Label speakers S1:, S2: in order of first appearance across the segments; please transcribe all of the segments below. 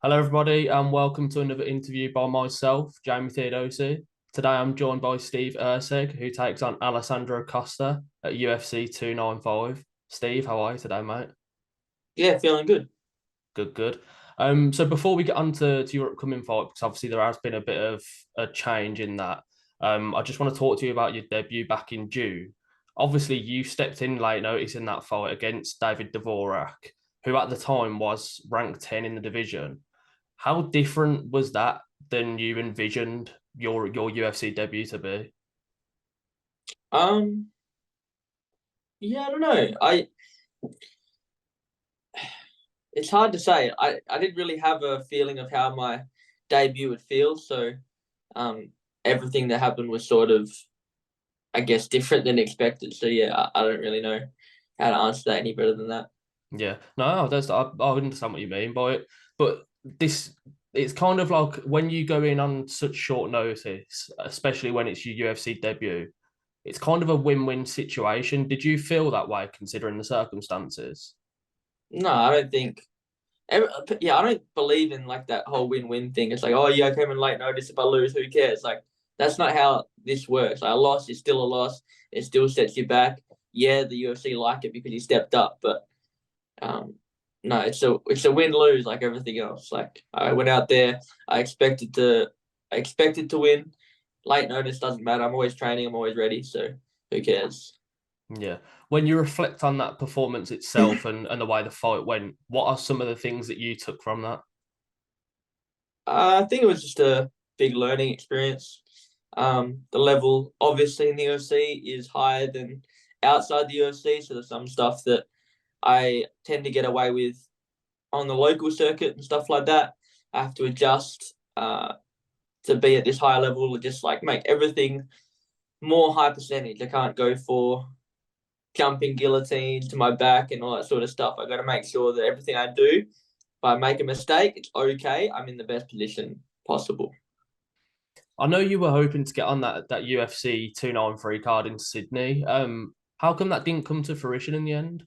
S1: Hello, everybody, and welcome to another interview by myself, Jamie Theo. Today, I'm joined by Steve Erceg, who takes on Alessandro Costa at UFC 295. Steve, how are you today, mate?
S2: Yeah, feeling good.
S1: Good, good. So before we get on to your upcoming fight, because obviously there has been a bit of a change in that, I just want to talk to you about your debut back in June. Obviously, you stepped in late notice in that fight against David Dvorak, who at the time was ranked 10 in the division. How different was that than you envisioned your UFC debut to be?
S2: Um, yeah, I don't know. It's hard to say. I didn't really have a feeling of how my debut would feel, so um everything that happened was sort of, I guess, different than expected. So yeah, I don't really know how to answer that any better than that.
S1: Yeah, no, I understand what you mean by it, but this it's kind of like when you go in on such short notice, especially when it's your UFC debut, it's kind of a win-win situation. Did you feel that way considering the circumstances?
S2: No, I don't think. Yeah, I don't believe in like that whole win-win thing. It's like, oh yeah, I came in late notice. If I lose, who cares? Like that's not how this works. Like, a loss is still a loss. It still sets you back. Yeah, the UFC like it because you stepped up, but Um, no, it's a win lose like everything else. Like I went out there, I expected to win. Late notice doesn't matter. I'm always training. I'm always ready. So who cares?
S1: Yeah. When you reflect on that performance itself and the way the fight went, what are some of the things that you took from that?
S2: I think it was just a big learning experience. The level obviously in the UFC is higher than outside the UFC. So there's some stuff that I tend to get away with on the local circuit and stuff like that. I have to adjust to be at this high level and just like make everything more high percentage. I can't go for jumping guillotines to my back and all that sort of stuff. I got to make sure that everything I do, if I make a mistake, it's okay. I'm in the best position possible.
S1: I know you were hoping to get on that UFC 293 card in Sydney. How come that didn't come to fruition in the end?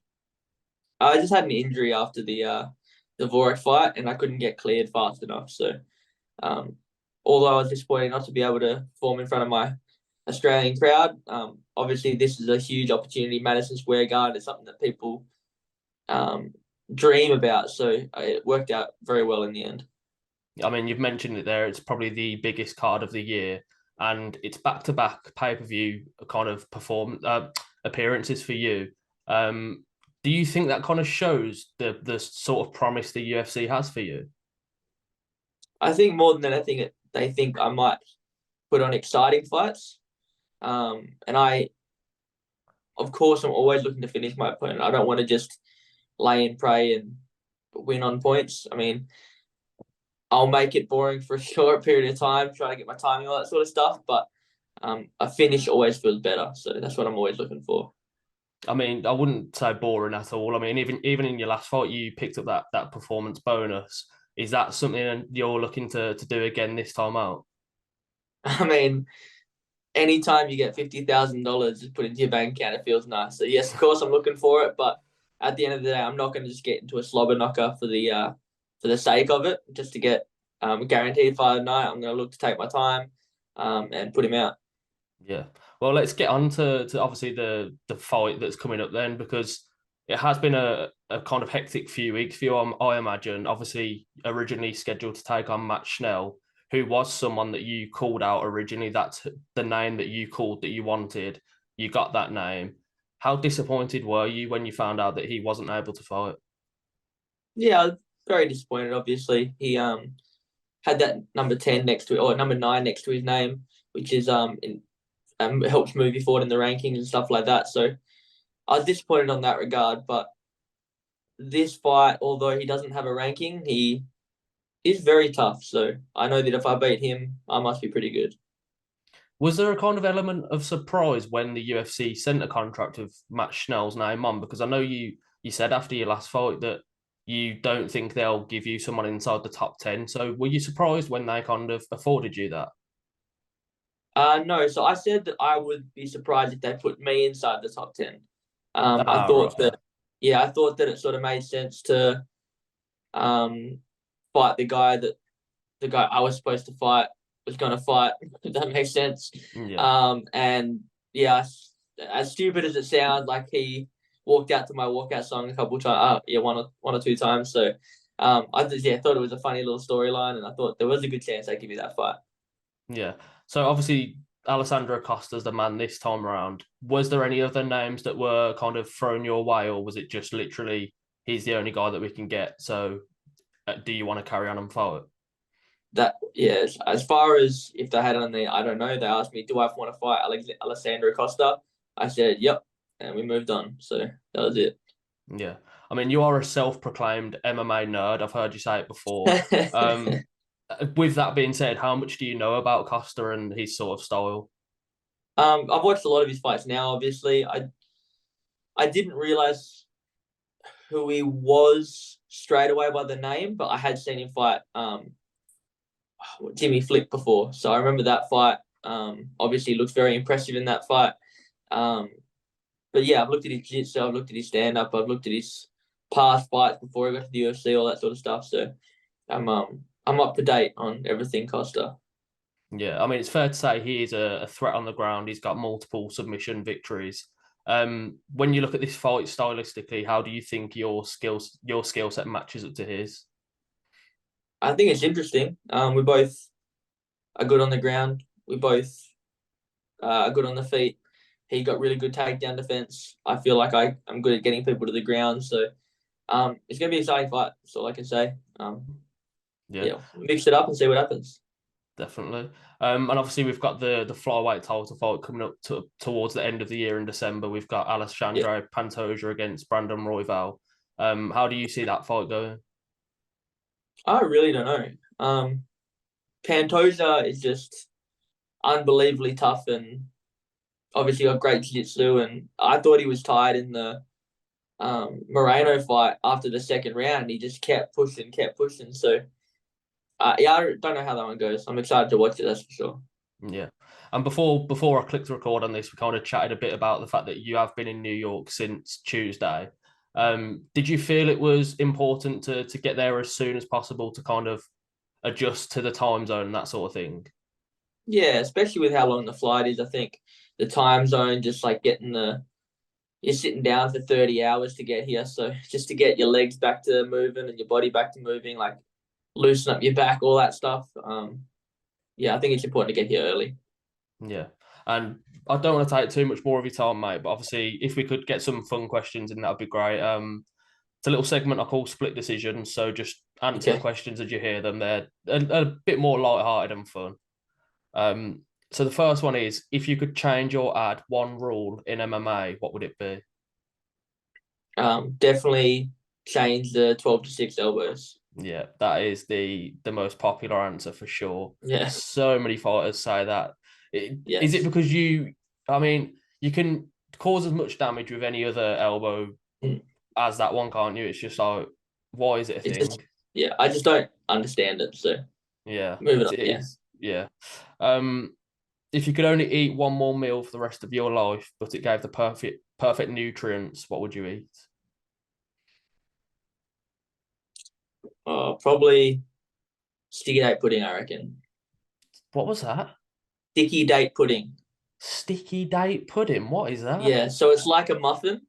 S2: I just had an injury after the Vorak fight, and I couldn't get cleared fast enough. So, um, although I was disappointed not to be able to perform in front of my Australian crowd, obviously this is a huge opportunity. Madison Square Garden is something that people um, dream about. So it worked out very well in the end.
S1: I mean, you've mentioned it there. It's probably the biggest card of the year, and it's back to back pay per view kind of appearances for you. Um, do you think that kind of shows the sort of promise the UFC has for you?
S2: I think more than anything, they think I might put on exciting fights. And of course, I'm always looking to finish my opponent. I don't want to just lay and pray and win on points. I mean, I'll make it boring for a short period of time, trying to get my timing, all that sort of stuff. But a finish always feels better. So that's what I'm always looking for.
S1: I mean, I wouldn't say boring at all. I mean, even in your last fight, you picked up that performance bonus. Is that something you're looking to do again this time out?
S2: I mean, anytime you get $50,000 put into your bank account, it feels nice. So yes, of course, I'm looking for it. But at the end of the day, I'm not going to just get into a slobber knocker for the sake of it, just to get a guaranteed fight of the night. I'm going to look to take my time and put him out.
S1: Yeah. Well, let's get on to obviously the fight that's coming up then, because it has been a kind of hectic few weeks for you, I imagine. Obviously, originally scheduled to take on Matt Schnell, who was someone that you called out originally. That's the name that you called that you wanted. You got that name. How disappointed were you when you found out that he wasn't able to fight?
S2: Yeah, I was very disappointed. Obviously, he had that number 10 next to it, or number 9 next to his name, which is helps move you forward in the rankings and stuff like that. So I was disappointed on that regard. But this fight, although he doesn't have a ranking, he is very tough. So I know that if I beat him, I must be pretty good.
S1: Was there a kind of element of surprise when the UFC sent a contract of Matt Schnell's name on? Because I know you said after your last fight that you don't think they'll give you someone inside the top 10. So were you surprised when they kind of afforded you that?
S2: No, so I said that I would be surprised if they put me inside the top 10. I
S1: Ah,
S2: thought
S1: right.
S2: that, yeah, I thought that it sort of made sense to um, fight the guy I was supposed to fight was going to fight. If that makes sense.
S1: Yeah.
S2: And yeah, as stupid as it sounds, like he walked out to my walkout song a couple of times. Yeah, one or two times. So, I just thought it was a funny little storyline, and I thought there was a good chance they'd give me that fight.
S1: Yeah. So obviously Alessandro Costa's the man this time around. Was there any other names that were kind of thrown your way, or was it just literally he's the only guy that we can get? So do you want to carry on and fight?
S2: That yeah, as far as if they had on there, I don't know. They asked me, "Do I want to fight Alessandro Costa?" I said, "Yep," and we moved on. So that was it.
S1: Yeah. I mean, you are a self-proclaimed MMA nerd. I've heard you say it before. Um, with that being said, how much do you know about Costa and his sort of style?
S2: I've watched a lot of his fights now. Obviously, I didn't realize who he was straight away by the name, but I had seen him fight Jimmy Flick before, so I remember that fight. Obviously, looks very impressive in that fight. Um, but yeah, I've looked at his jiu-jitsu, I've looked at his stand-up, I've looked at his past fights before he got to the UFC, all that sort of stuff. So I'm up to date on everything Costa.
S1: Yeah, I mean, it's fair to say he is a threat on the ground. He's got multiple submission victories. When you look at this fight stylistically, how do you think your skill set matches up to his?
S2: I think it's interesting. We both are good on the ground. We both are good on the feet. He got really good takedown defense. I feel like I'm good at getting people to the ground. So it's gonna be an exciting fight. That's all I can say.
S1: Yeah,
S2: Yeah, mix it up and see what happens.
S1: definitely. And obviously we've got the flyweight title fight coming up towards the end of the year in December. We've got
S2: Yeah,
S1: Alessandro Pantoja against Brandon Royval. How do you see that fight going?
S2: I really don't know. Pantoja is just unbelievably tough and obviously got great jiu-jitsu. And I thought he was tired in the Moreno fight after the second round. He just kept pushing, kept pushing. So yeah, I don't know how that one goes. I'm excited to watch it. That's for sure.
S1: Yeah. And before I clicked record on this, we kind of chatted a bit about the fact that you have been in New York since Tuesday. Did you feel it was important to get there as soon as possible to kind of adjust to the time zone and that sort of thing?
S2: Yeah, especially with how long the flight is. I think the time zone, just like getting you're sitting down for 30 hours to get here. So just to get your legs back to moving and your body back to moving, like loosen up your back, all that stuff. Yeah, I think it's important to get here early.
S1: Yeah. And I don't want to take too much more of your time, mate, but obviously if we could get some fun questions in, that'd be great. It's a little segment I call split decisions. So just answer the
S2: Okay.
S1: questions as you hear them. They're a bit more light-hearted and fun. So the first one is, if you could change or add one rule in MMA, what would it be?
S2: Definitely change the 12 to 6 elbows.
S1: Yeah, that is the most popular answer for sure.
S2: Yeah.
S1: So many fighters say that. Is it
S2: Yes.
S1: because I mean, you can cause as much damage with any other elbow
S2: Mm.
S1: as that one, can't you? It's just like, why is it a
S2: It's
S1: thing?
S2: just yeah, I just don't understand it. So
S1: Yeah,
S2: moving
S1: it
S2: on. Yeah.
S1: is. Yeah. Um, if you could only eat one more meal for the rest of your life, but it gave the perfect nutrients, what would you eat?
S2: Probably sticky date pudding, I reckon.
S1: What was that?
S2: Sticky date pudding.
S1: Sticky date pudding. What is that?
S2: Yeah, so it's like a muffin.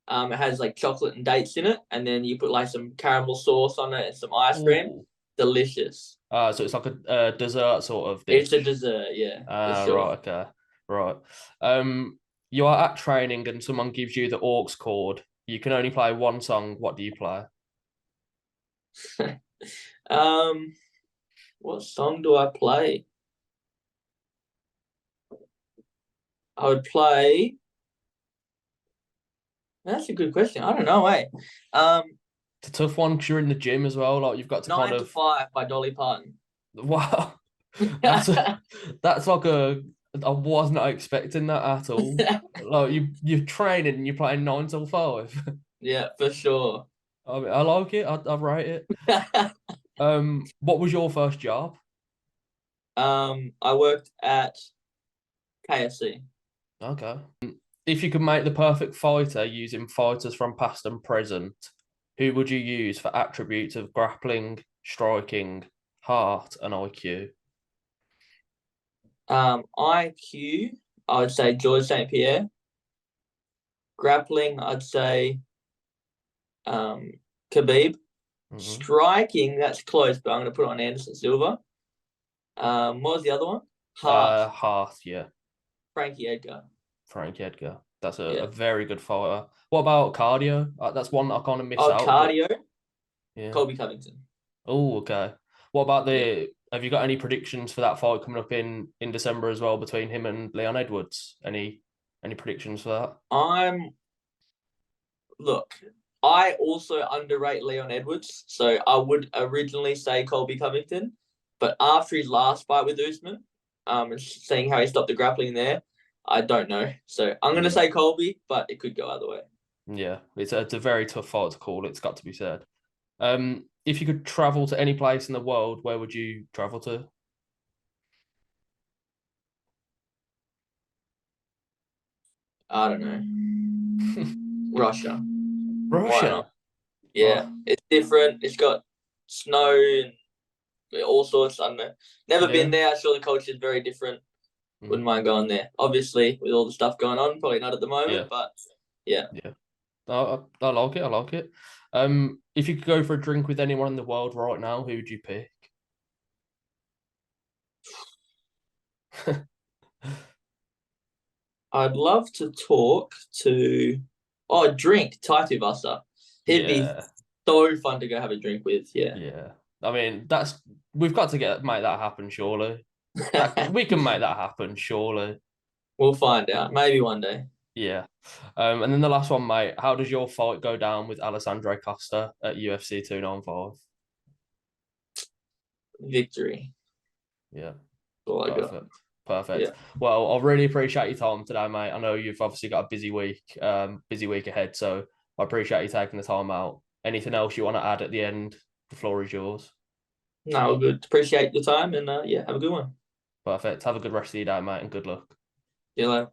S2: It has like chocolate and dates in it, and then you put like some caramel sauce on it and some ice cream.
S1: Ooh.
S2: Delicious.
S1: So it's like a dessert sort of
S2: It's a
S1: dish.
S2: dessert, yeah, for sure.
S1: Right, okay. Right. You are at training and someone gives you the aux chord. You can only play one song. What do you play?
S2: um, what song do I play? I would play. That's a good question. I don't know, eh? Um,
S1: It's a tough one because you're in the gym as well. Like you've got to kind
S2: Nine to
S1: of
S2: Five by Dolly Parton.
S1: wow. That's that's like a I was not expecting that at all. Like you're training and you're playing 9 till 5.
S2: Yeah, for sure.
S1: I mean, I like it. I rate it. What was your first job?
S2: I worked at KFC.
S1: Okay. If you could make the perfect fighter using fighters from past and present, who would you use for attributes of grappling, striking, heart, and IQ?
S2: IQ, I would say George St. Pierre. Grappling, I'd say Khabib.
S1: Mm-hmm.
S2: Striking, that's close, but I'm going to put it on Anderson Silva. What was the other one? Heart,
S1: Heart, yeah.
S2: Frankie Edgar.
S1: Frank Edgar. That's a
S2: Yeah.
S1: very good fighter. What about cardio? That's one I kind of miss
S2: Oh,
S1: out, but
S2: cardio,
S1: yeah.
S2: Colby Covington.
S1: Oh, okay. What about
S2: Yeah.
S1: have you got any predictions for that fight coming up in December as well between him and Leon Edwards? Any predictions for that?
S2: Look, I also underrate Leon Edwards, so I would originally say Colby Covington, but after his last fight with Usman, and seeing how he stopped the grappling there, I don't know. So I'm gonna
S1: Yeah.
S2: say Colby, but it could go either way.
S1: Yeah. It's a very tough fight to call, it's got to be said. If you could travel to any place in the world, where would you travel to?
S2: I don't know. Russia. Why not?
S1: Russia.
S2: Yeah,
S1: Oh,
S2: it's different. It's got snow and all sorts. I don't know. Never been
S1: yeah.
S2: there. I'm sure the culture is very different. Wouldn't
S1: Mhm.
S2: mind going there. Obviously, with all the stuff going on, probably not at the moment,
S1: Yeah.
S2: but yeah.
S1: Yeah. I like it. I like it. If you could go for a drink with anyone in the world right now, who would you pick?
S2: I'd love to talk to drink Taito Vasa. He'd be
S1: Yeah.
S2: so fun to go have a drink with. Yeah.
S1: Yeah. I mean, that's we've got to make that happen, surely. That we can make that happen, surely.
S2: We'll find out. Maybe one day.
S1: Yeah. And then the last one, mate. How does your fight go down with Alessandro Costa at UFC 295?
S2: Victory.
S1: Yeah.
S2: That's all I got.
S1: Perfect. Perfect.
S2: Yeah.
S1: Well, I really appreciate your time today, mate. I know you've obviously got a busy week ahead, so I appreciate you taking the time out. Anything else you want to add at the end? The floor is yours.
S2: No, good. Appreciate your time and yeah, have a good one.
S1: Perfect. Have a good rest of your day, mate, and good luck.
S2: See you later.